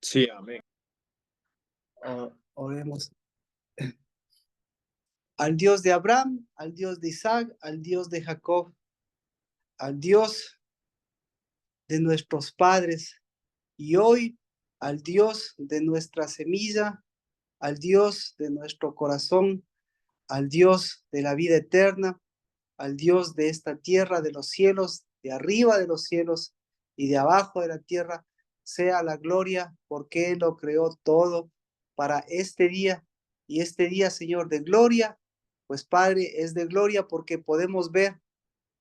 Sí, amén. Oremos. Al Dios de Abraham, al Dios de Isaac, al Dios de Jacob, al Dios de nuestros padres y hoy al Dios de nuestra semilla, al Dios de nuestro corazón, al Dios de la vida eterna, al Dios de esta tierra, de los cielos, de arriba de los cielos y de abajo de la tierra, sea la gloria porque Él lo creó todo para este día. Y este día, Señor, de gloria, pues Padre, es de gloria porque podemos ver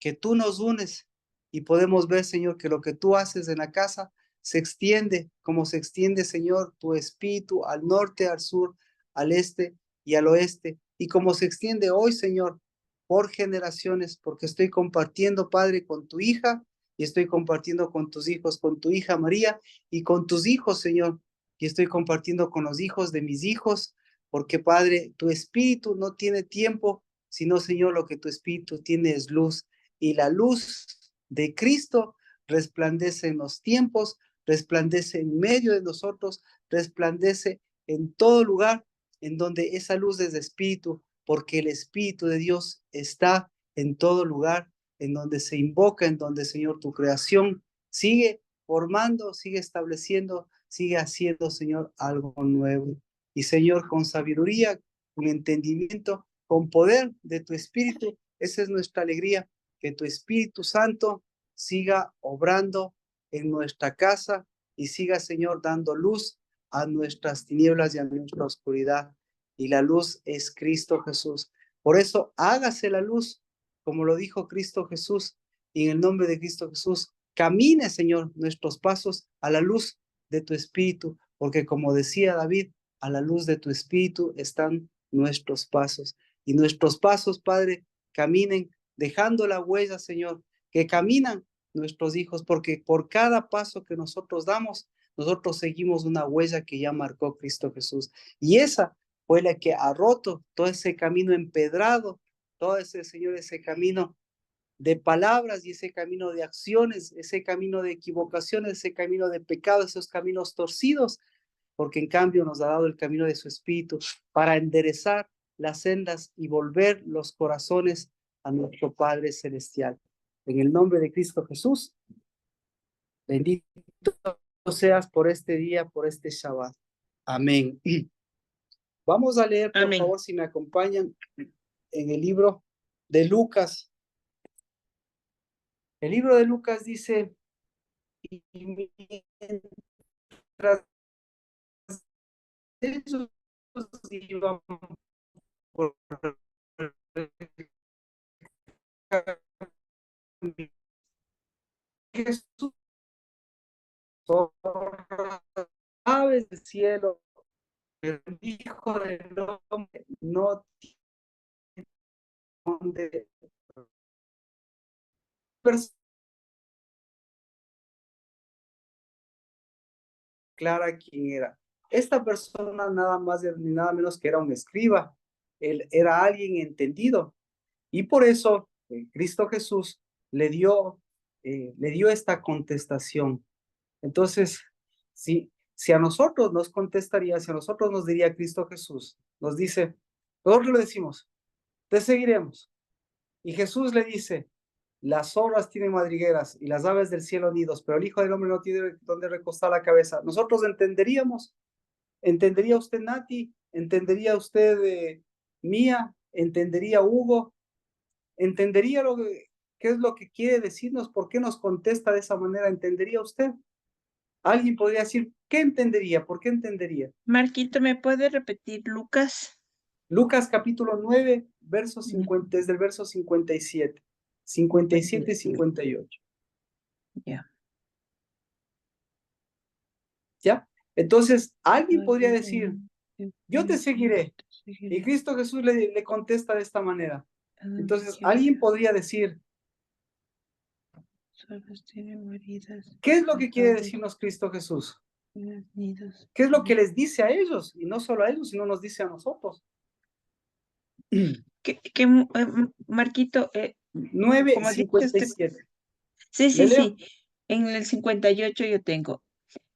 que tú nos unes y podemos ver, Señor, que lo que tú haces en la casa se extiende, como se extiende, Señor, tu espíritu al norte, al sur, al este y al oeste, y como se extiende hoy, Señor, por generaciones, porque estoy compartiendo, Padre, con tu hija y estoy compartiendo con tus hijos, con tu hija María y con tus hijos, Señor, y estoy compartiendo con los hijos de mis hijos, porque, Padre, tu espíritu no tiene tiempo, sino, Señor, lo que tu espíritu tiene es luz y la luz de Cristo resplandece en los tiempos, resplandece en medio de nosotros, resplandece en todo lugar en donde esa luz es de espíritu, porque el Espíritu de Dios está en todo lugar, en donde se invoca, en donde, Señor, tu creación sigue formando, sigue estableciendo, sigue haciendo, Señor, algo nuevo. Y, Señor, con sabiduría, con entendimiento, con poder de tu Espíritu, esa es nuestra alegría, que tu Espíritu Santo siga obrando en nuestra casa y siga, Señor, dando luz a nuestras tinieblas y a nuestra oscuridad. Y la luz es Cristo Jesús. Por eso, hágase la luz, como lo dijo Cristo Jesús, y en el nombre de Cristo Jesús, camine, Señor, nuestros pasos a la luz de tu Espíritu, porque como decía David, a la luz de tu Espíritu están nuestros pasos. Y nuestros pasos, Padre, caminen dejando la huella, Señor, que caminan nuestros hijos, porque por cada paso que nosotros damos, nosotros seguimos una huella que ya marcó Cristo Jesús. Y esa fue la que ha roto todo ese camino empedrado, todo ese, Señor, ese camino de palabras y ese camino de acciones, ese camino de equivocaciones, ese camino de pecado, esos caminos torcidos, porque en cambio nos ha dado el camino de su Espíritu para enderezar las sendas y volver los corazones a nuestro Padre Celestial. En el nombre de Cristo Jesús, bendito seas por este día, por este Shabbat. Amén. Vamos a leer, por Amén. favor, si me acompañan, en el libro de Lucas. El libro de Lucas dice, y mientras ellos iban por Jesús, aves del cielo, el Hijo del Hombre no tiene donde clara quién era. Esta persona nada más ni nada menos que era un escriba. Él era alguien entendido. Y por eso Cristo Jesús le dio esta contestación. Entonces, si a nosotros nos contestaría, si a nosotros nos diría Cristo Jesús, nos dice, nosotros le decimos, te seguiremos. Y Jesús le dice, las zorras tienen madrigueras y las aves del cielo nidos, pero el Hijo del Hombre no tiene donde recostar la cabeza. Nosotros entenderíamos, entendería usted Nati, entendería usted Mía, entendería Hugo, entendería qué es lo que quiere decirnos, por qué nos contesta de esa manera, entendería usted. Alguien podría decir, ¿qué entendería? ¿Por qué entendería? Marquito, ¿me puede repetir Lucas? Lucas capítulo 9, verso 50, desde el verso 57, 57 y 58. Ya. ¿Ya? Entonces, alguien podría decir, yo te seguiré. Y Cristo Jesús le contesta de esta manera. Entonces, alguien podría decir, ¿qué es lo que quiere decirnos Cristo Jesús? ¿Qué es lo que les dice a ellos? Y no solo a ellos, sino nos dice a nosotros. Marquito, 9, como dice usted, 57. sí, ¿Le leo? en el 58 yo tengo.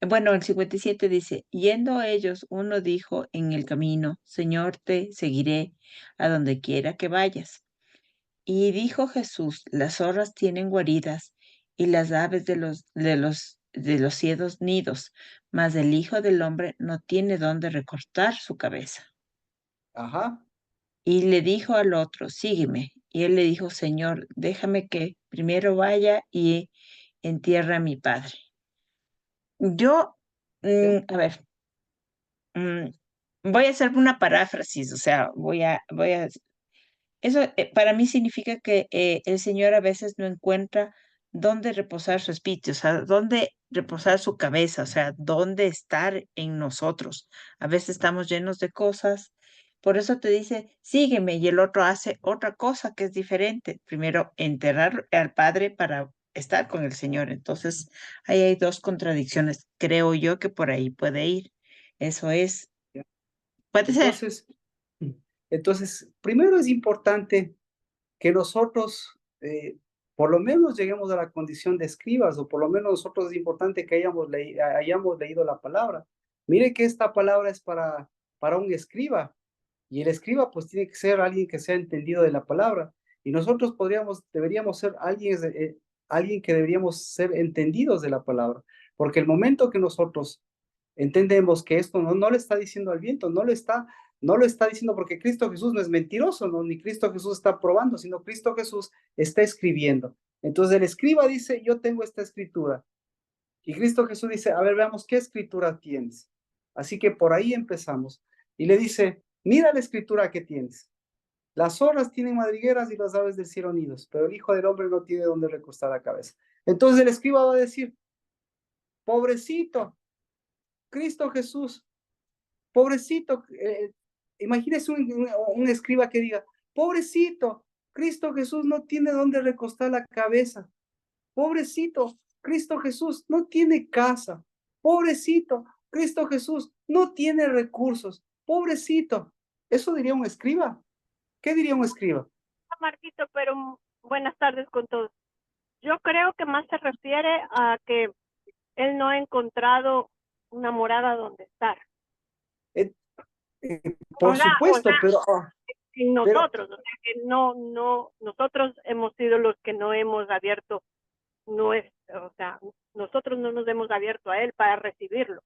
Bueno, el 57 dice, yendo ellos, uno dijo en el camino, Señor, te seguiré a donde quiera que vayas. Y dijo Jesús, las zorras tienen guaridas y las aves de los cielos nidos, mas el Hijo del Hombre no tiene dónde recortar su cabeza. Ajá. Y le dijo al otro, sígueme. Y él le dijo, Señor, déjame que primero vaya y entierre a mi padre. Yo, ¿Ya? a ver, mm, voy a hacer una paráfrasis, o sea, voy a eso para mí significa que el Señor a veces no encuentra dónde reposar su espíritu, o sea, dónde reposar su cabeza, o sea, dónde estar en nosotros. A veces estamos llenos de cosas, por eso te dice, sígueme, y el otro hace otra cosa que es diferente. Primero, enterrar al Padre para estar con el Señor. Entonces, ahí hay dos contradicciones. Creo yo que por ahí puede ir. Eso es, ¿Ya? puede ser. Entonces, primero es importante que nosotros, por lo menos lleguemos a la condición de escribas, o por lo menos nosotros es importante que hayamos leído la palabra. Mire que esta palabra es para un escriba, y el escriba pues tiene que ser alguien que sea entendido de la palabra, y nosotros deberíamos ser alguien que deberíamos ser entendidos de la palabra, porque el momento que nosotros entendemos que esto no le está diciendo al viento, no lo está diciendo porque Cristo Jesús no es mentiroso, ¿no? Ni Cristo Jesús está probando, sino Cristo Jesús está escribiendo. Entonces el escriba dice, yo tengo esta escritura. Y Cristo Jesús dice, a ver, veamos qué escritura tienes. Así que por ahí empezamos. Y le dice, mira la escritura que tienes. Las zorras tienen madrigueras y las aves del cielo nidos, pero el Hijo del Hombre no tiene donde recostar la cabeza. Entonces el escriba va a decir, pobrecito, Cristo Jesús, pobrecito, imagínese un escriba que diga, pobrecito, Cristo Jesús no tiene dónde recostar la cabeza. Pobrecito, Cristo Jesús no tiene casa. Pobrecito, Cristo Jesús no tiene recursos. Pobrecito. Eso diría un escriba. ¿Qué diría un escriba? Marquito, pero buenas tardes con todos. Yo creo que más se refiere a que él no ha encontrado una morada donde estar. Eh, por supuesto, En pero nosotros, o sea que nosotros hemos sido los que no hemos abierto o sea, nosotros no nos hemos abierto a él para recibirlo.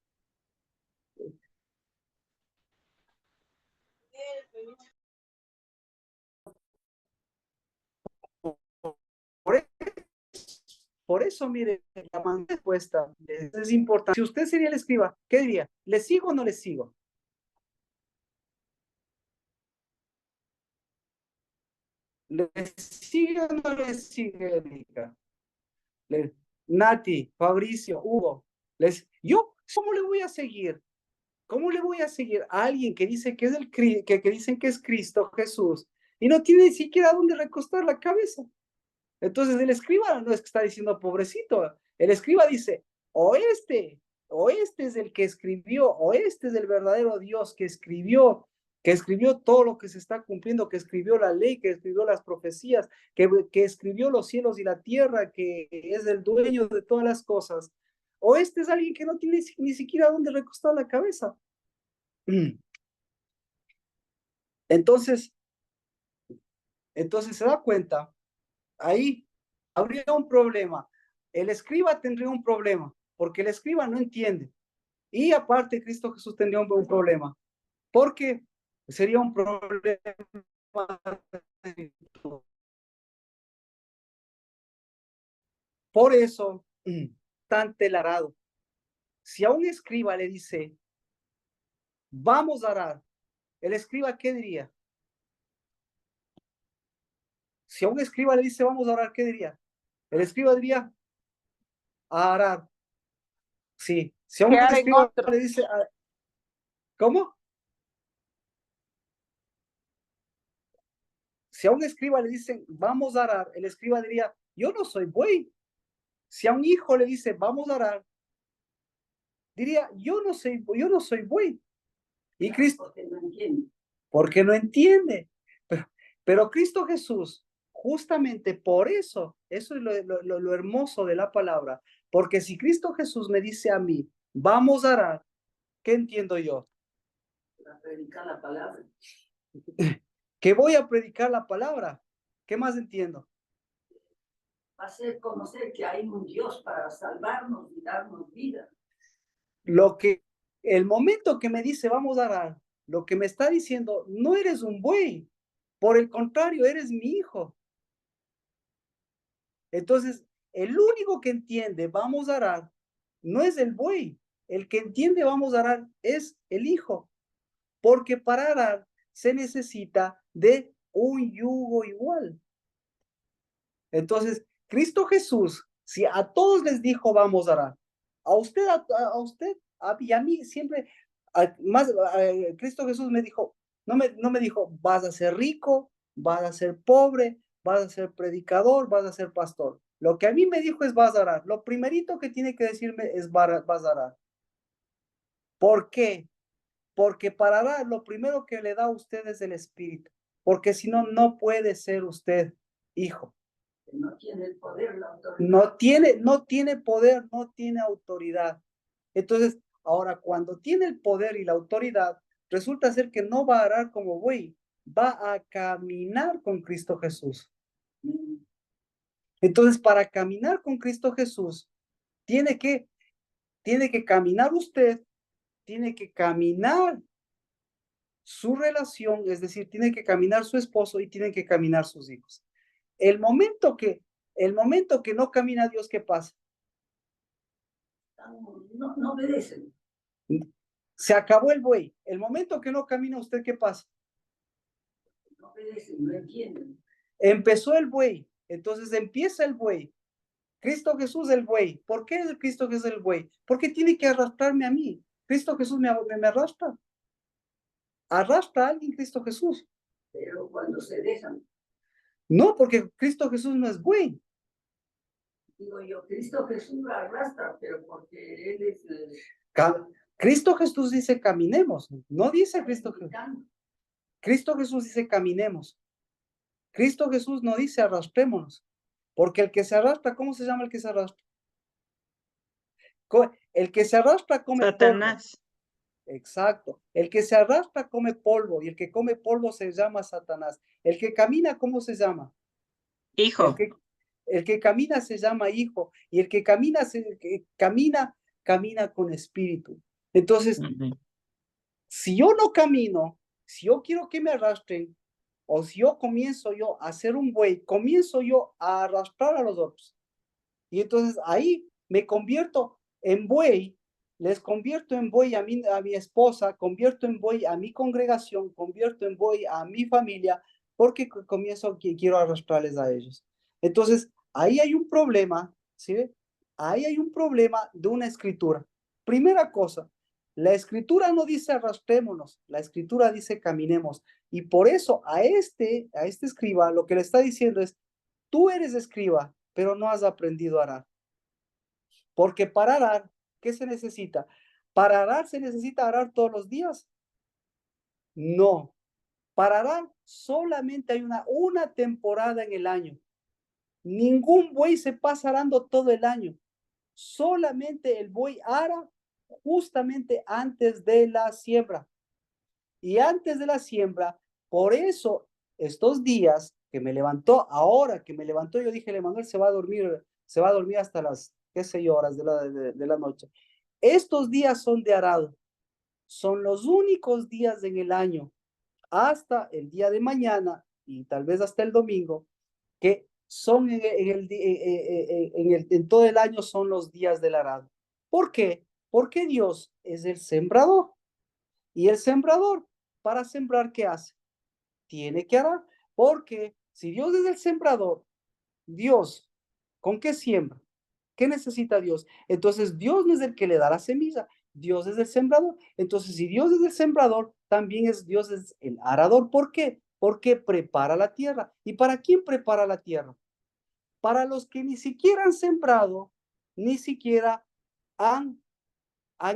por, e- por eso, mire, la respuesta es importante. Si usted sería el escriba, ¿qué diría? ¿Le sigo o no le sigo? ¿Le sigue o no le sigue, Erika? Nati, Fabricio, Hugo, ¿cómo le voy a seguir? ¿Cómo le voy a seguir a alguien que dice que es que dicen que es Cristo Jesús y no tiene ni siquiera dónde recostar la cabeza? Entonces el escriba no es que está diciendo pobrecito, el escriba dice, o este es el que escribió, o este es el verdadero Dios que escribió todo lo que se está cumpliendo, que escribió la ley, que escribió las profecías, que escribió los cielos y la tierra, que es el dueño de todas las cosas. O este es alguien que no tiene ni siquiera dónde recostar la cabeza. Entonces, entonces se da cuenta, ahí habría un problema. El escriba tendría un problema, porque el escriba no entiende. Y aparte, Cristo Jesús tendría un problema, porque sería un problema. Por eso, tan telarado. Si a un escriba le dice, vamos a arar, el escriba, ¿qué diría? Si a un escriba le dice, vamos a orar, ¿qué diría? El escriba diría, a arar. Sí. Si a un Quedar en escriba otro. le dice, ¿cómo? Si a un escriba le dicen, vamos a arar, el escriba diría, yo no soy buey. Si a un hijo le dice, vamos a arar, diría, yo no soy buey. Y Cristo, porque no entiende. Pero Cristo Jesús, justamente por eso es lo hermoso de la palabra, porque si Cristo Jesús me dice a mí, Vamos a arar. ¿Qué entiendo yo? Para predicar la palabra. Que voy a predicar la palabra. ¿Qué más entiendo? Hacer conocer que hay un Dios para salvarnos y darnos vida. Lo que, el momento que me dice vamos a arar, lo que me está diciendo, no eres un buey. Por el contrario, eres mi hijo. Entonces, el único que entiende vamos a arar no es el buey. El que entiende vamos a arar es el hijo. Porque para arar se necesita de un yugo igual. Entonces, Cristo Jesús, si a todos les dijo vamos a arar, a usted, y a mí siempre, Cristo Jesús me dijo, no me dijo, vas a ser rico, vas a ser pobre, vas a ser predicador, vas a ser pastor. Lo que a mí me dijo es vas a arar. Lo primerito que tiene que decirme es vas a arar. ¿Por qué? Porque para arar, lo primero que le da a usted es el Espíritu. Porque si no, no puede ser usted hijo. No tiene el poder, la autoridad. No tiene poder, no tiene autoridad. Entonces, ahora cuando tiene el poder y la autoridad, resulta ser que no va a arar como buey, va a caminar con Cristo Jesús. Entonces, para caminar con Cristo Jesús, tiene que caminar usted, tiene que caminar su relación, es decir, tiene que caminar su esposo y tienen que caminar sus hijos. El momento que no camina Dios, ¿qué pasa? No obedecen. Se acabó el buey. El momento que no camina usted, ¿qué pasa? No obedecen, no entienden. Empezó el buey, entonces empieza el buey. Cristo Jesús el buey. ¿Por qué Cristo Jesús el buey? Porque tiene que arrastrarme a mí. Cristo Jesús me arrastra. Arrastra a alguien Cristo Jesús. Pero cuando se dejan. No, porque Cristo Jesús no es buey. Digo yo, Cristo Jesús la arrastra, pero porque Él es... Cristo Jesús dice caminemos, no dice Cristo Jesús. Cristo Jesús dice caminemos. Cristo Jesús no dice arrastrémonos, porque el que se arrastra, ¿cómo se llama el que se arrastra? El que se arrastra come Satanás. polvo. Exacto. El que se arrastra come polvo y el que come polvo se llama Satanás. El que camina, ¿cómo se llama? Hijo. El que camina se llama hijo y el que camina, camina con espíritu. Entonces, si yo no camino, si yo quiero que me arrastren, o si yo comienzo yo a ser un buey, comienzo yo a arrastrar a los otros. Y entonces ahí me convierto en buey, les convierto en buey a mi esposa, convierto en buey a mi congregación, convierto en buey a mi familia, porque comienzo que quiero arrastrarles a ellos. Entonces, ahí hay un problema, ¿sí? Ahí hay un problema de una escritura. Primera cosa, la escritura no dice arrastrémonos, la escritura dice caminemos. Y por eso a este escriba lo que le está diciendo es, tú eres escriba, pero no has aprendido a arar. Porque para arar, ¿qué se necesita? ¿Para arar se necesita arar todos los días? No. Para arar solamente hay una temporada en el año. Ningún buey se pasa arando todo el año. Solamente el buey ara justamente antes de la siembra. Y antes de la siembra, por eso estos días que me levantó, ahora que me levantó, yo dije, Emanuel se va a dormir hasta las, qué sé yo, horas de la noche. Estos días son de arado, son los únicos días en el año, hasta el día de mañana y tal vez hasta el domingo, que son en todo el año son los días del arado. ¿Por qué? Porque Dios es el sembrador. Y el sembrador, para sembrar, ¿qué hace? Tiene que arar. Porque si Dios es el sembrador, Dios, ¿con qué siembra? ¿Qué necesita Dios? Entonces Dios no es el que le da la semilla, Dios es el sembrador. Entonces, si Dios es el sembrador, también Dios es el arador. ¿Por qué? Porque prepara la tierra. ¿Y para quién prepara la tierra? Para los que ni siquiera han sembrado, ni siquiera han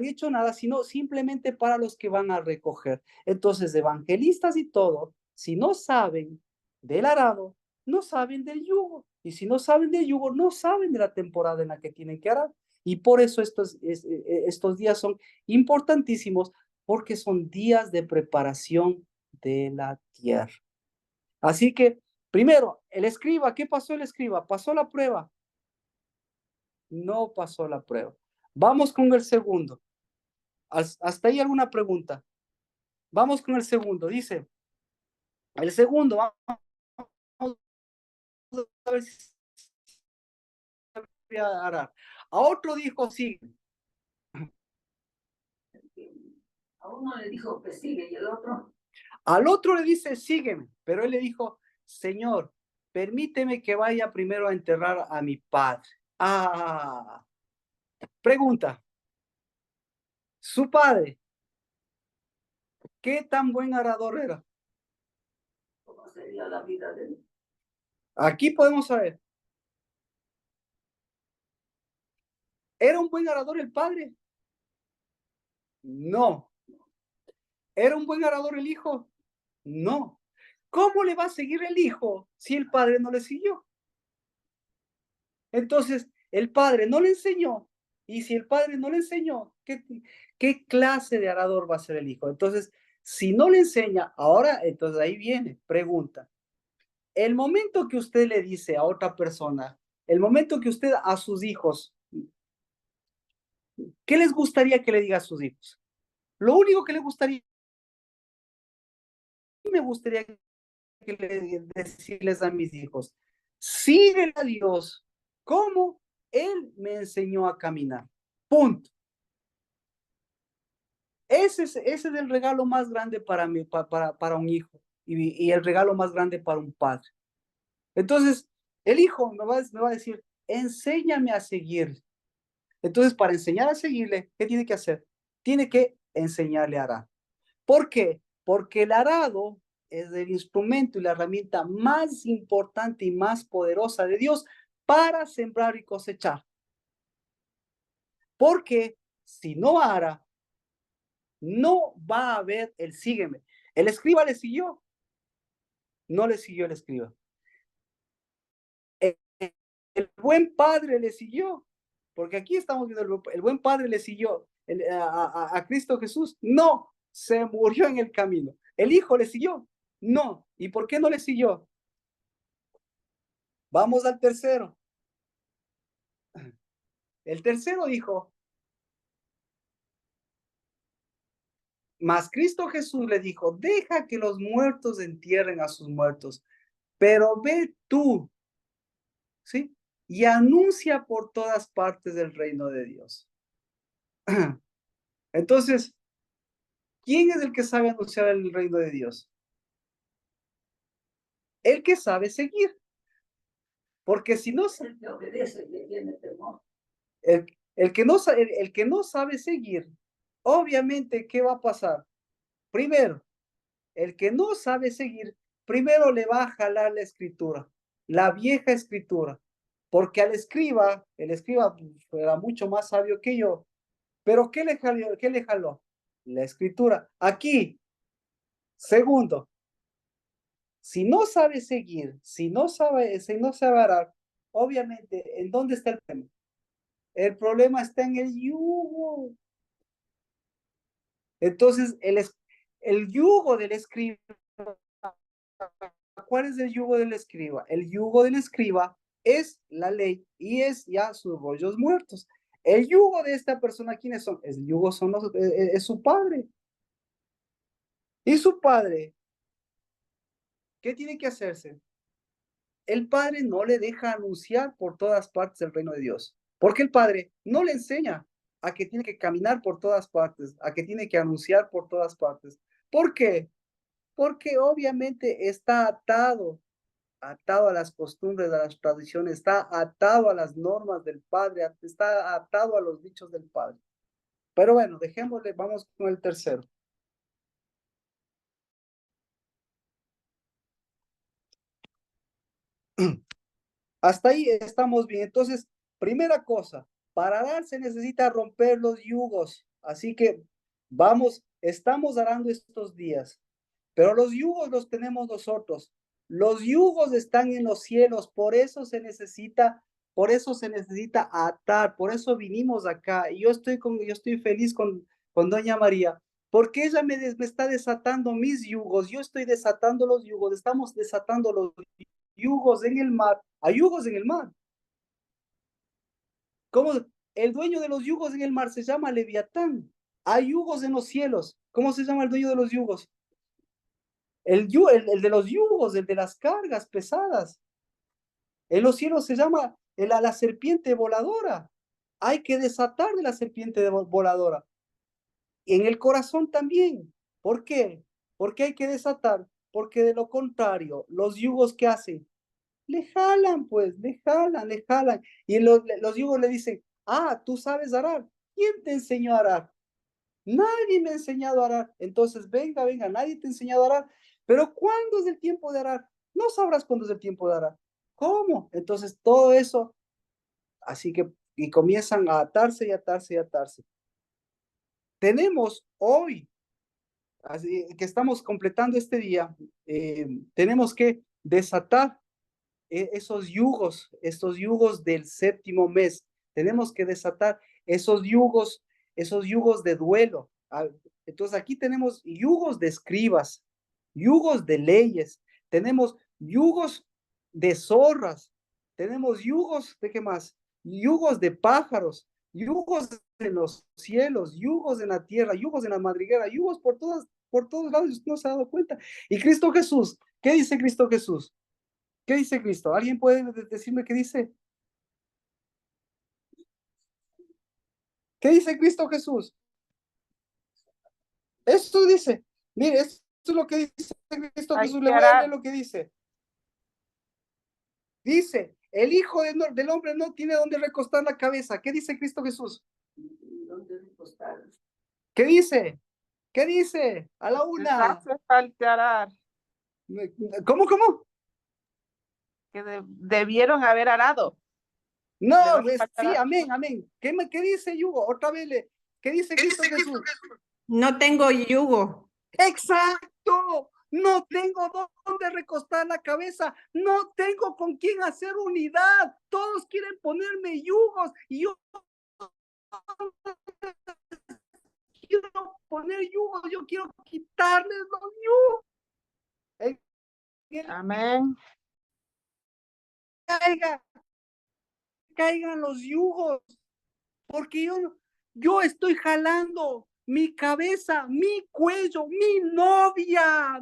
hecho nada, sino simplemente para los que van a recoger. Entonces, evangelistas y todo, si no saben del arado, no saben del yugo. Y si no saben del yugo, no saben de la temporada en la que tienen que arar. Y por eso estos días son importantísimos, porque son días de preparación de la tierra. Así que, primero, el escriba, ¿qué pasó el escriba? ¿Pasó la prueba? No pasó la prueba. Vamos con el segundo. ¿Hasta ahí alguna pregunta? Vamos con el segundo. Dice, el segundo, vamos a ver si sabía arar. A otro dijo, sí. A uno le dijo que sigue y el otro. Al otro le dice, sígueme. Pero él le dijo, Señor, permíteme que vaya primero a enterrar a mi padre. Ah, pregunta. Su padre, ¿qué tan buen arador era? ¿Cómo sería la vida de él? Aquí podemos saber. ¿Era un buen arador el padre? No. ¿Era un buen arador el hijo? No. ¿Cómo le va a seguir el hijo si el padre no le siguió? Entonces, el padre no le enseñó. Y si el padre no le enseñó, ¿qué clase de arador va a ser el hijo? Entonces, si no le enseña, ahora, entonces ahí viene, pregunta. El momento que usted le dice a otra persona, el momento que usted a sus hijos, ¿qué les gustaría que le diga a sus hijos? Lo único que le gustaría, me gustaría que decirles a mis hijos, sigue a Dios como Él me enseñó a caminar. Punto. Ese es el regalo más grande para mí, para un hijo y el regalo más grande para un padre. Entonces, el hijo me va a decir, enséñame a seguir. Entonces, para enseñar a seguirle, ¿qué tiene que hacer? Tiene que enseñarle a arar. ¿Por qué? Porque el arado es el instrumento y la herramienta más importante y más poderosa de Dios para sembrar y cosechar. Porque si no ara, no va a haber el sígueme. El escriba le siguió, no le siguió el escriba. El buen padre le siguió, porque aquí estamos viendo, el buen padre le siguió a Cristo Jesús, no, se murió en el camino. El hijo le siguió, no. ¿Y por qué no le siguió? Vamos al tercero. El tercero dijo, mas Cristo Jesús le dijo, deja que los muertos entierren a sus muertos, pero ve tú, ¿sí? Y anuncia por todas partes del reino de Dios. Entonces, ¿quién es el que sabe anunciar el reino de Dios? El que sabe seguir. Porque si no, El que obedece, que tiene temor. el que no sabe seguir, obviamente, ¿qué va a pasar? Primero, el que no sabe seguir, primero le va a jalar la escritura, la vieja escritura, porque al escriba, el escriba era mucho más sabio que yo, pero ¿qué le jaló? ¿Qué le jaló? La escritura. Aquí, segundo, si no sabe seguir, si no sabe arar, obviamente, ¿en dónde está el problema? El problema está en el yugo. Entonces, el yugo del escriba, ¿cuál es el yugo del escriba? El yugo del escriba es la ley y es ya sus rollos muertos. El yugo de esta persona, ¿quiénes son? El yugo es su padre. Y su padre, ¿qué tiene que hacerse? El padre no le deja anunciar por todas partes el reino de Dios, porque el padre no le enseña a que tiene que caminar por todas partes, a que tiene que anunciar por todas partes. ¿Por qué? Porque obviamente está atado a las costumbres, a las tradiciones, está atado a las normas del padre, está atado a los dichos del padre. Pero bueno, dejémosle, vamos con el tercero. Hasta ahí estamos bien. Entonces, primera cosa, para arar se necesita romper los yugos. Así que estamos arando estos días, pero los yugos los tenemos nosotros. Los yugos están en los cielos, por eso se necesita por eso se necesita atar, por eso vinimos acá. Y yo estoy feliz con doña María, porque ella me está desatando mis yugos, yo estoy desatando los yugos, estamos desatando los yugos en el mar. Hay yugos en el mar. ¿Cómo? El dueño de los yugos en el mar se llama Leviatán. Hay yugos en los cielos. ¿Cómo se llama el dueño de los yugos? El de los yugos, el de las cargas pesadas. En los cielos se llama la serpiente voladora. Hay que desatar de la serpiente voladora. Y en el corazón también. ¿Por qué? Porque hay que desatar. Porque de lo contrario, los yugos que hacen, le jalan, pues, le jalan. Y los yugos le dicen, tú sabes arar. ¿Quién te enseñó a arar? Nadie me ha enseñado a arar. Entonces, venga, nadie te ha enseñado a arar. Pero ¿cuándo es el tiempo de arar? No sabrás cuándo es el tiempo de arar. ¿Cómo? Entonces, todo eso, así que, y comienzan a atarse y atarse y atarse. Tenemos hoy, así que estamos completando este día, tenemos que desatar esos yugos, estos yugos del séptimo mes. Tenemos que desatar esos yugos de duelo. Entonces aquí tenemos yugos de escribas, yugos de leyes, tenemos yugos de zorras, tenemos yugos de qué más, yugos de pájaros, yugos en los cielos, yugos en la tierra, yugos en la madriguera, yugos por todos lados, usted no se ha dado cuenta. Y Cristo Jesús, ¿qué dice Cristo Jesús? ¿Qué dice Cristo? ¿Alguien puede decirme qué dice? ¿Qué dice Cristo Jesús? Esto dice, mire, esto es lo que dice Cristo Jesús. Le voy a leer lo que dice. Dice, el Hijo del Hombre no tiene donde recostar la cabeza. ¿Qué dice Cristo Jesús? ¿Dónde recostar? ¿Qué dice? ¿Qué dice? A la una. Hace falta arar, ¿Cómo? que debieron haber arado. No, sí, faltará. amén. ¿Qué dice Yugo? Otra vez, ¿qué dice Cristo Jesús? No tengo yugo. Exacto. No tengo dónde recostar la cabeza. No tengo con quién hacer unidad. Todos quieren ponerme yugos y yo quiero poner yugos. Yo quiero quitarles los yugos. Amén. Caigan los yugos. Porque yo estoy jalando mi cabeza, mi cuello, mi novia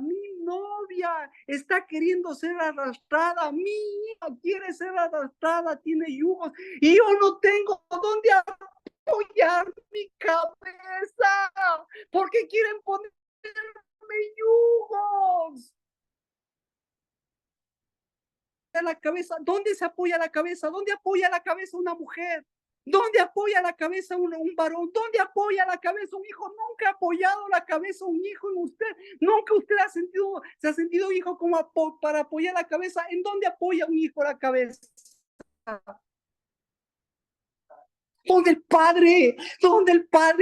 está queriendo ser arrastrada, mi hija quiere ser arrastrada, tiene yugos y yo no tengo dónde apoyar mi cabeza, porque quieren ponerme yugos. La cabeza, ¿dónde se apoya la cabeza? ¿Dónde apoya la cabeza una mujer? ¿Dónde apoya la cabeza un varón? ¿Dónde apoya la cabeza un hijo? Nunca ha apoyado la cabeza un hijo en usted. Nunca usted se ha sentido hijo como para apoyar la cabeza. ¿En dónde apoya un hijo la cabeza? ¿Dónde el padre?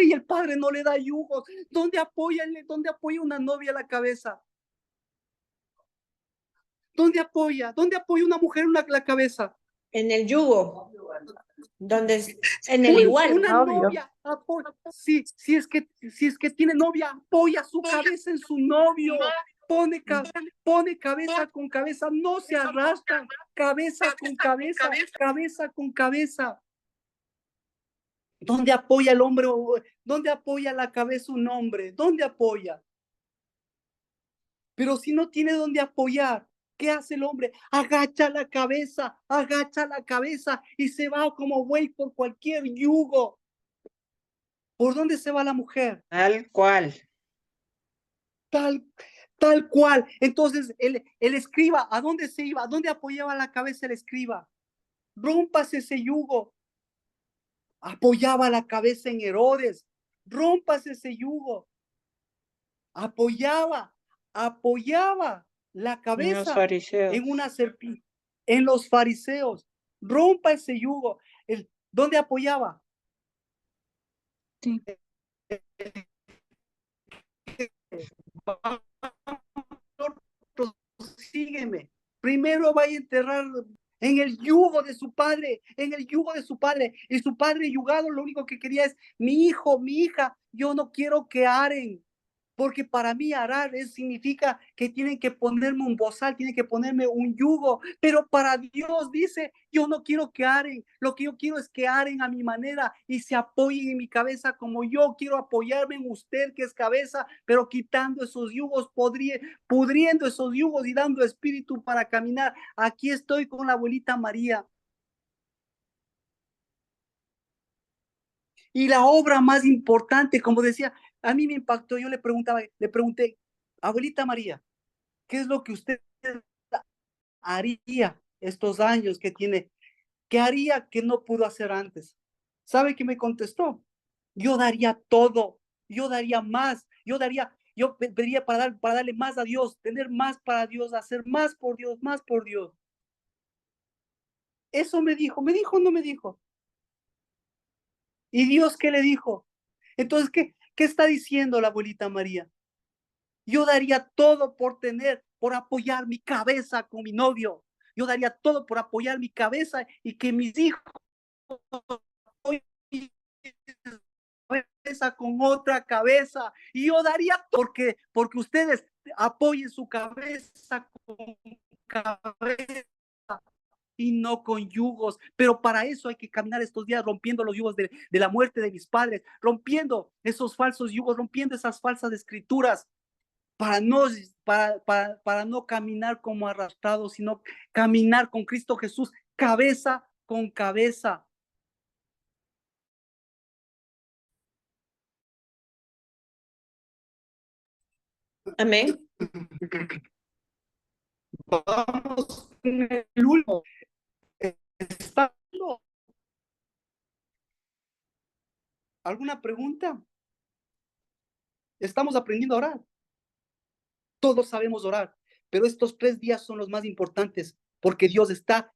Y el padre no le da yugos. ¿Dónde apoya una novia la cabeza? ¿Dónde apoya una mujer la cabeza? En el yugo. En el igual. Una novio. novia apoya, si es que tiene novia, apoya su cabeza en su novio, pone cabeza con cabeza, no se arrastran, cabeza con cabeza. ¿Dónde apoya el hombre? ¿Dónde apoya la cabeza un hombre? ¿Dónde apoya? Pero si no tiene dónde apoyar, ¿qué hace el hombre? Agacha la cabeza y se va como buey por cualquier yugo. ¿Por dónde se va la mujer? Tal cual. Tal cual. Entonces, el escriba, ¿a dónde se iba? ¿A dónde apoyaba la cabeza el escriba? Rómpase ese yugo. Apoyaba la cabeza en Herodes. Rómpase ese yugo. Apoyaba la cabeza En los fariseos. en una serpiente, en los fariseos. Rompa ese yugo. ¿Dónde apoyaba? Sí. Sígueme. Primero vaya a en el yugo de su padre, en el yugo de su padre. Y su padre yugado lo único que quería es, mi hijo, mi hija, yo no quiero que aren. Porque para mí arar significa que tienen que ponerme un bozal, tienen que ponerme un yugo. Pero para Dios dice, yo no quiero que aren. Lo que yo quiero es que aren a mi manera y se apoyen en mi cabeza como yo quiero apoyarme en usted que es cabeza, pero quitando esos yugos, pudriendo esos yugos y dando espíritu para caminar. Aquí estoy con la abuelita María. Y la obra más importante, como decía, a mí me impactó. Yo le pregunté, abuelita María, ¿qué es lo que usted haría estos años que tiene? ¿Qué haría que no pudo hacer antes? ¿Sabe qué me contestó? Yo daría todo, yo daría más, yo pediría para darle más a Dios, tener más para Dios, hacer más por Dios, más por Dios. Eso me dijo, o no me dijo. ¿Y Dios qué le dijo? Entonces, ¿qué está diciendo la abuelita María? Yo daría todo por apoyar mi cabeza con mi novio. Yo daría todo por apoyar mi cabeza y que mis hijos apoyen mi cabeza con otra cabeza. Y yo daría todo porque ustedes apoyen su cabeza con cabeza y no con yugos. Pero para eso hay que caminar estos días rompiendo los yugos de la muerte de mis padres, rompiendo esos falsos yugos, rompiendo esas falsas escrituras, para no caminar como arrastrados, sino caminar con Cristo Jesús, cabeza con cabeza. Amén. Vamos con el último. ¿Alguna pregunta? Estamos aprendiendo a orar. Todos sabemos orar, pero estos 3 días son los más importantes, porque Dios está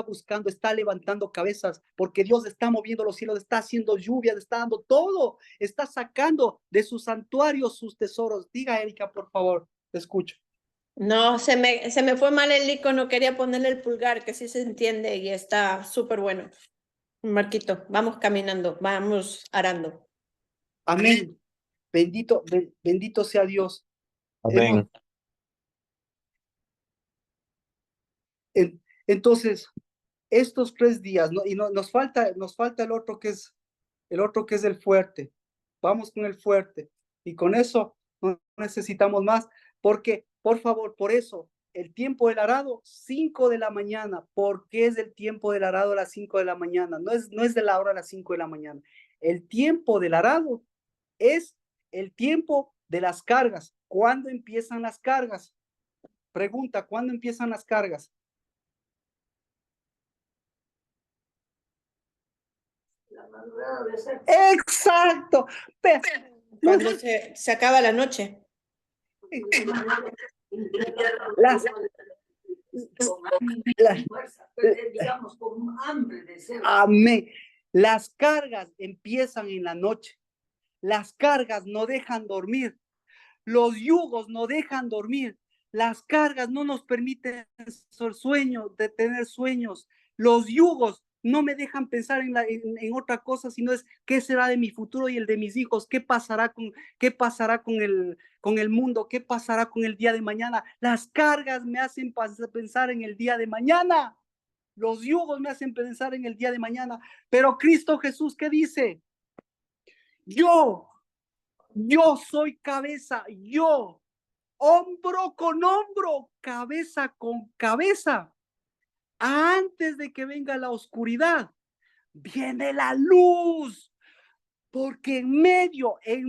buscando, está levantando cabezas, porque Dios está moviendo los cielos, está haciendo lluvia, está dando todo, está sacando de sus santuarios sus tesoros. Diga, Erika, por favor, te escucho. No, se me fue mal el icono, quería ponerle el pulgar, que sí se entiende y está súper bueno. Marquito, vamos caminando, vamos arando. Amén. Bendito sea Dios. Amén. Entonces, estos 3 días, ¿no? Y nos falta el otro que es el fuerte. Vamos con el fuerte. Y con eso no necesitamos más, porque, por favor, por eso, el tiempo del arado, 5 de la mañana. ¿Por qué es el tiempo del arado a las 5 de la mañana? No es de la hora a las 5 de la mañana. El tiempo del arado es el tiempo de las cargas. ¿Cuándo empiezan las cargas? Pregunta, ¿cuándo empiezan las cargas? La madrugada de ser. Exacto. Cuando se acaba la noche. Las- Digamos, con hambre de ser. Amén. Las cargas empiezan en la noche. Las cargas no dejan dormir. Los yugos no dejan dormir. Las cargas no nos permiten de tener sueños. Los yugos no me dejan pensar en otra cosa, sino es qué será de mi futuro y el de mis hijos, qué pasará con el mundo, qué pasará con el día de mañana. Las cargas me hacen pensar en el día de mañana. Los yugos me hacen pensar en el día de mañana. Pero Cristo Jesús, ¿qué dice? Yo soy cabeza, yo, hombro con hombro, cabeza con cabeza. Antes de que venga la oscuridad, viene la luz, porque en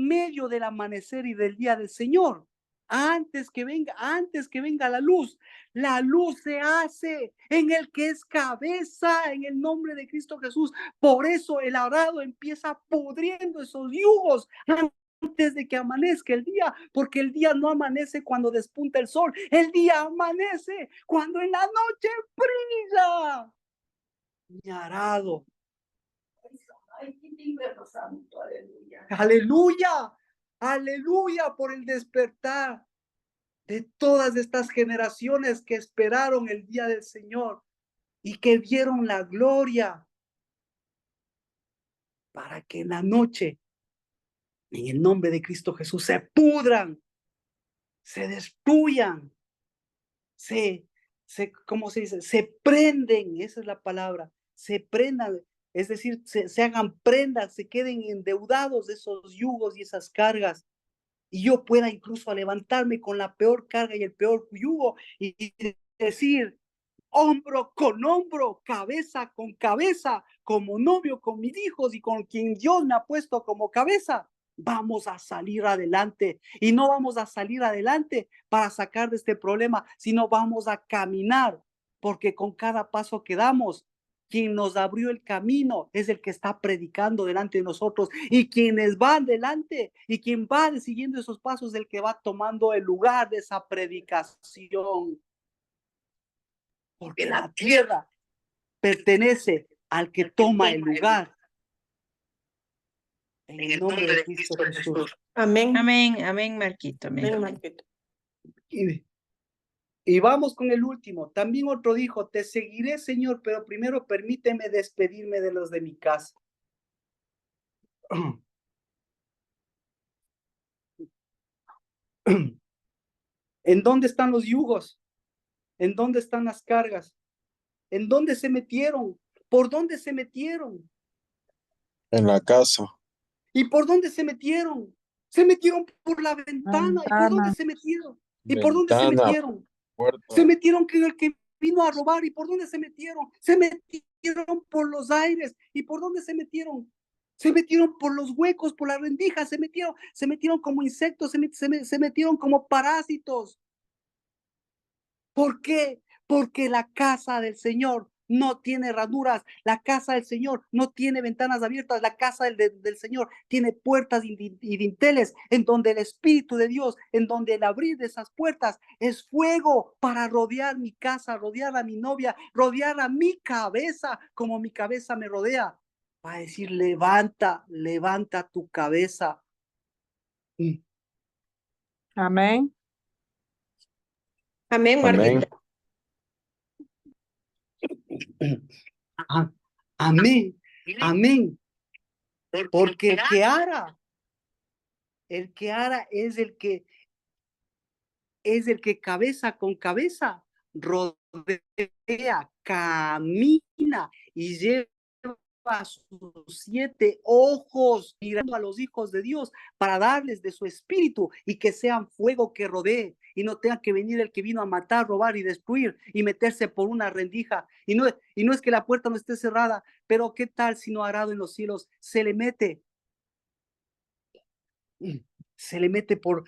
medio del amanecer y del día del Señor, antes que venga la luz se hace en el que es cabeza, en el nombre de Cristo Jesús. Por eso el arado empieza pudriendo esos yugos antes de que amanezca el día, porque el día no amanece cuando despunta el sol, el día amanece cuando en la noche brilla mi arado. Ay, qué invierno santo, aleluya. Aleluya, aleluya por el despertar de todas estas generaciones que esperaron el día del Señor y que vieron la gloria, para que en la noche, en el nombre de Cristo Jesús, se pudran, se destruyan, ¿cómo se dice? Se prenden, esa es la palabra, se prendan, es decir, se hagan prendas, se queden endeudados de esos yugos y esas cargas, y yo pueda incluso levantarme con la peor carga y el peor yugo y decir, hombro con hombro, cabeza con cabeza, como novio con mis hijos y con quien Dios me ha puesto como cabeza, vamos a salir adelante. Y no vamos a salir adelante para sacar de este problema, sino vamos a caminar, porque con cada paso que damos, quien nos abrió el camino es el que está predicando delante de nosotros, y quienes van delante y quien va siguiendo esos pasos es el que va tomando el lugar de esa predicación. Porque la tierra pertenece al que toma el lugar. En el nombre de Cristo Jesús. Amén. Amén, amén, Marquito, amén. Amén, Marquito. Y vamos con el último. También otro dijo, te seguiré, Señor, pero primero permíteme despedirme de los de mi casa. ¿En dónde están los yugos? ¿En dónde están las cargas? ¿En dónde se metieron? ¿Por dónde se metieron? En la casa. ¿Y por dónde se metieron? Se metieron por la ventana. ¿Y por dónde se metieron? ¿Y por dónde se Ventana, metieron? puerta. Se metieron que el que vino a robar. ¿Y por dónde se metieron? Se metieron por los aires. ¿Y por dónde se metieron? Se metieron por los huecos, por las rendijas. Se metieron como insectos. Se metieron como parásitos. ¿Por qué? Porque la casa del Señor no tiene ranuras, la casa del Señor no tiene ventanas abiertas, la casa del Señor tiene puertas y dinteles, en donde el Espíritu de Dios, en donde el abrir de esas puertas es fuego para rodear mi casa, rodear a mi novia, rodear a mi cabeza, como mi cabeza me rodea, para decir, levanta tu cabeza. Amén. Amén, Amén. Marquito. Amén, amén. Porque el que ara es el que cabeza con cabeza rodea, camina y lleva sus 7 ojos mirando a los hijos de Dios para darles de su espíritu y que sean fuego que rodee y no tenga que venir el que vino a matar, robar y destruir y meterse por una rendija. Y no es que la puerta no esté cerrada, pero ¿qué tal si no arado en los cielos? Se le mete por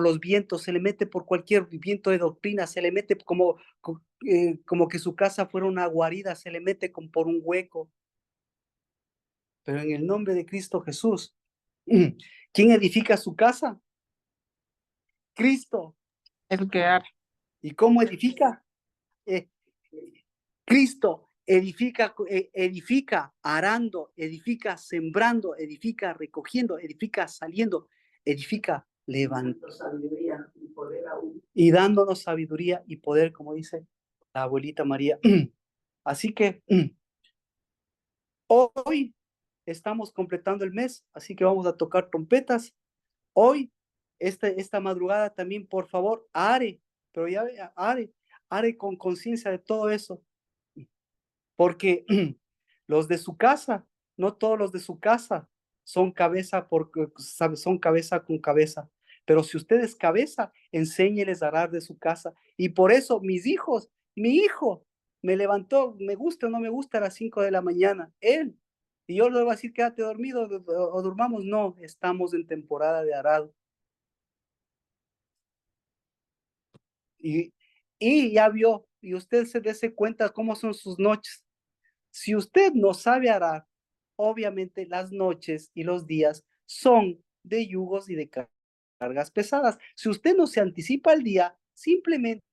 los vientos, se le mete por cualquier viento de doctrina, se le mete como que su casa fuera una guarida, se le mete por un hueco. Pero en el nombre de Cristo Jesús, ¿quién edifica su casa? Cristo. El que ara. ¿Y cómo edifica? Cristo edifica arando, edifica sembrando, edifica recogiendo, edifica saliendo, edifica levantando y dándonos sabiduría y poder, como dice la abuelita María. Así que hoy estamos completando el mes, así que vamos a tocar trompetas. Hoy, esta madrugada también, por favor, are con conciencia de todo eso. Porque los de su casa, no todos los de su casa son cabeza con cabeza. Pero si usted es cabeza, enséñeles a arar de su casa. Y por eso mi hijo me levantó, me gusta o no me gusta, a las 5 de la mañana. Él. Y yo le voy a decir, quédate dormido o durmamos. No, estamos en temporada de arado. Y ya vio, y usted se dese cuenta cómo son sus noches. Si usted no sabe arar, obviamente las noches y los días son de yugos y de cargas pesadas. Si usted no se anticipa al día, simplemente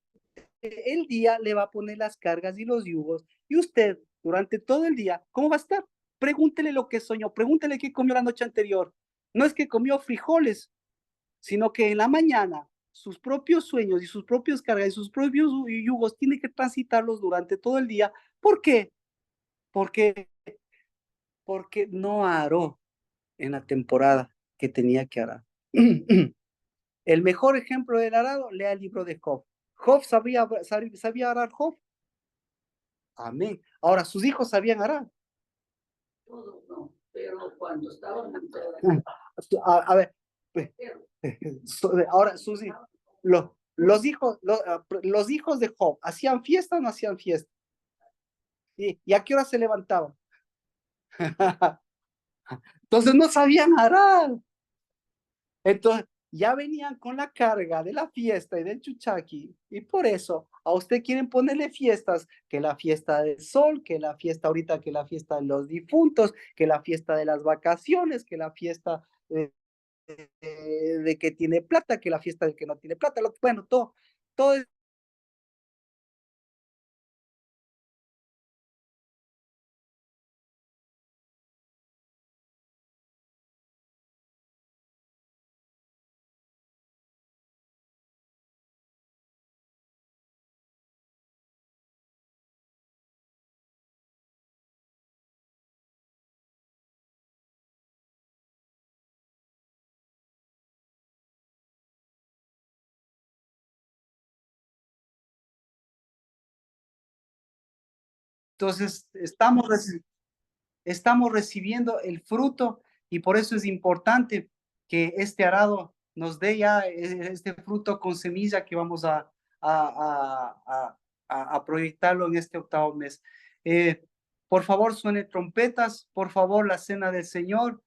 el día le va a poner las cargas y los yugos, y usted durante todo el día, ¿cómo va a estar? Pregúntele lo que soñó, pregúntele qué comió la noche anterior. No es que comió frijoles, sino que en la mañana sus propios sueños y sus propios cargas y sus propios yugos tiene que transitarlos durante todo el día. ¿Por qué? Porque, porque no aró en la temporada que tenía que arar. El mejor ejemplo del arado, lea el libro de Job. Job sabía arar Job. Amén. Ahora, sus hijos sabían arar. Todos no, pero cuando estaban en toda A ver, ahora los hijos de Job, ¿hacían fiesta o no hacían fiesta? ¿Y a qué hora se levantaban? Entonces no sabían arar. Entonces ya venían con la carga de la fiesta y del chuchaqui. Y por eso a usted quieren ponerle fiestas, que la fiesta del sol, que la fiesta ahorita, que la fiesta de los difuntos, que la fiesta de las vacaciones, que la fiesta de que tiene plata, que la fiesta del que no tiene plata. Bueno, todo es. Entonces, estamos recibiendo el fruto y por eso es importante que este arado nos dé ya este fruto con semilla que vamos a proyectarlo en este octavo mes. Por favor, suene trompetas, por favor, la cena del Señor,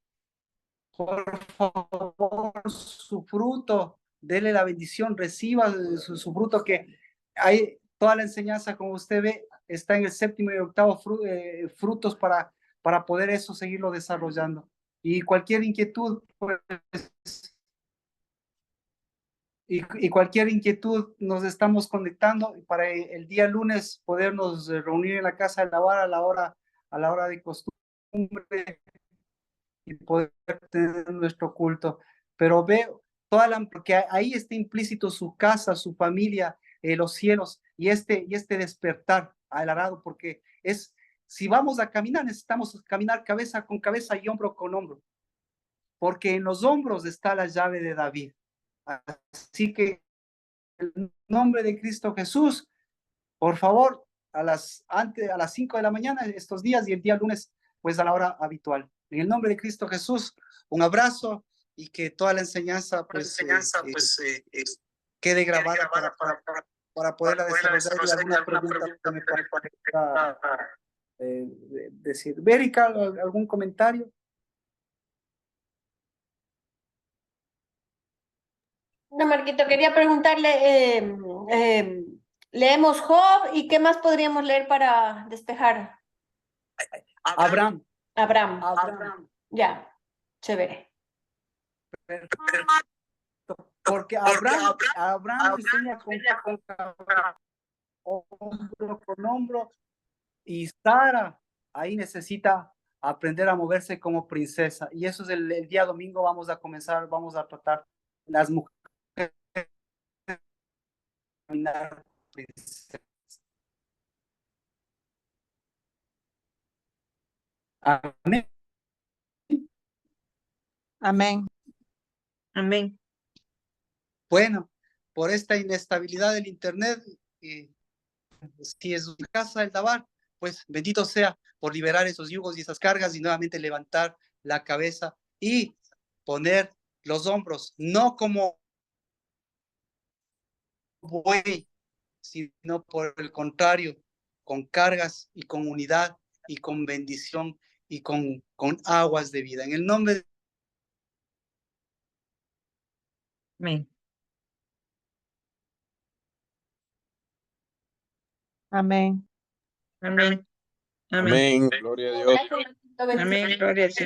por favor, su fruto, dele la bendición, reciba su fruto, que hay toda la enseñanza, como usted ve, está en el séptimo y octavo frutos para poder eso seguirlo desarrollando. Y cualquier inquietud, pues, y cualquier inquietud nos estamos conectando para el día lunes podernos reunir en la casa de lavar a la hora de costumbre y poder tener nuestro culto. Pero veo porque ahí está implícito su casa, su familia, los cielos y este despertar al arado, porque si vamos a caminar, necesitamos caminar cabeza con cabeza y hombro con hombro, porque en los hombros está la llave de David. Así que en el nombre de Cristo Jesús, por favor, a las 5 de la mañana estos días y el día lunes, pues a la hora habitual. En el nombre de Cristo Jesús, un abrazo y que toda la enseñanza quede grabada para poderla desarrollar y alguna pregunta que me pueda decir. Bérica, ¿algún comentario? No, Marquito, quería preguntarle, leemos Job y ¿qué más podríamos leer para despejar? Abraham. Ya, chévere. Porque Abraham enseña hombro con hombro y Sara ahí necesita aprender a moverse como princesa. Y eso es el día domingo vamos a tratar las mujeres caminar princesas. Amén. Amén. Amén. Bueno, por esta inestabilidad del internet, si es una casa del Dabar, pues bendito sea por liberar esos yugos y esas cargas y nuevamente levantar la cabeza y poner los hombros, no como buey, sino por el contrario, con cargas y con unidad y con bendición y con aguas de vida. En el nombre de Amén. Amén. Amén. Amén. Amén. Gloria a Dios. Gracias, Marquito, bendiciones. Amén. Gloria al Señor.